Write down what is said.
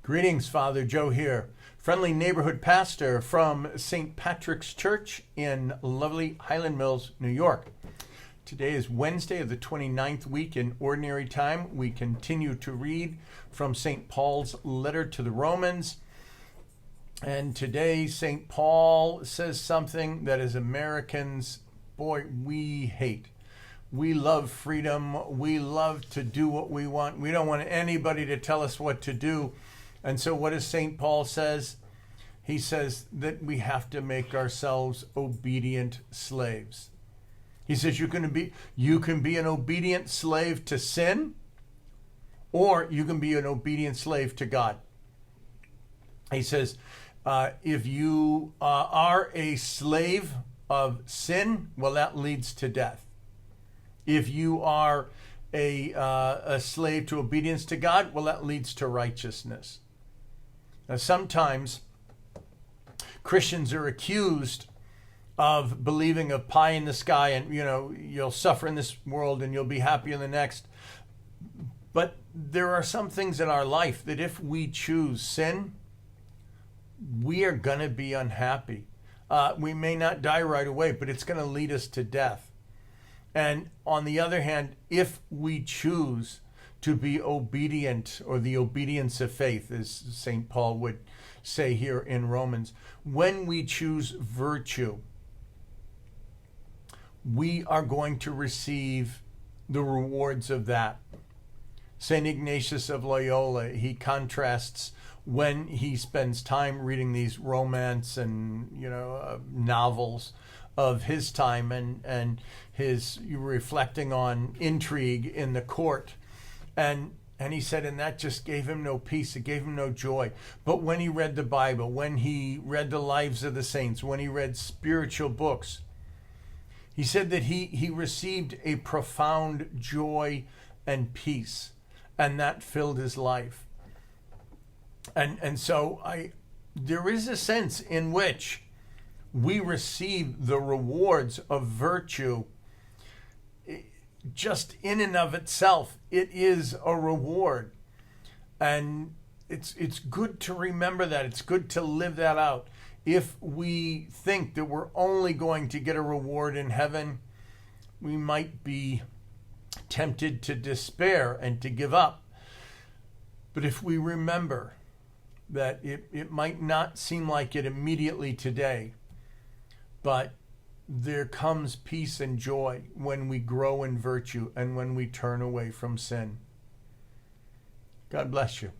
Greetings, Father Joe here, friendly neighborhood pastor from St. Patrick's Church in lovely Highland Mills, New York. Today is Wednesday of the 29th week in Ordinary Time. We continue to read from St. Paul's letter to the Romans. And today, St. Paul says something that as Americans, boy, we hate. We love freedom. We love to do what we want. We don't want anybody to tell us what to do. And so what does St. Paul says? He says that we have to make ourselves obedient slaves. He says you can be an obedient slave to sin, or you can be an obedient slave to God. He says, if you are a slave of sin, well, that leads to death. If you are a slave to obedience to God, well, that leads to righteousness. Now, sometimes Christians are accused of believing of pie in the sky and, you'll suffer in this world and you'll be happy in the next. But there are some things in our life that if we choose sin, we are going to be unhappy. We may not die right away, but it's going to lead us to death. And on the other hand, if we choose to be obedient, or the obedience of faith, as St. Paul would say here in Romans, when we choose virtue, we are going to receive the rewards of that. St. Ignatius of Loyola, he contrasts when he spends time reading these romance and novels of his time and his reflecting on intrigue in the court. And he said, and that just gave him no peace. It gave him no joy. But when he read the Bible, when he read the lives of the saints, when he read spiritual books, he said that he received a profound joy and peace, and that filled his life. And so there is a sense in which we receive the rewards of virtue. Just in and of itself, it is a reward. And it's good to remember that. It's good to live that out. If we think that we're only going to get a reward in heaven, we might be tempted to despair and to give up. But if we remember that it might not seem like it immediately today, but there comes peace and joy when we grow in virtue and when we turn away from sin. God bless you.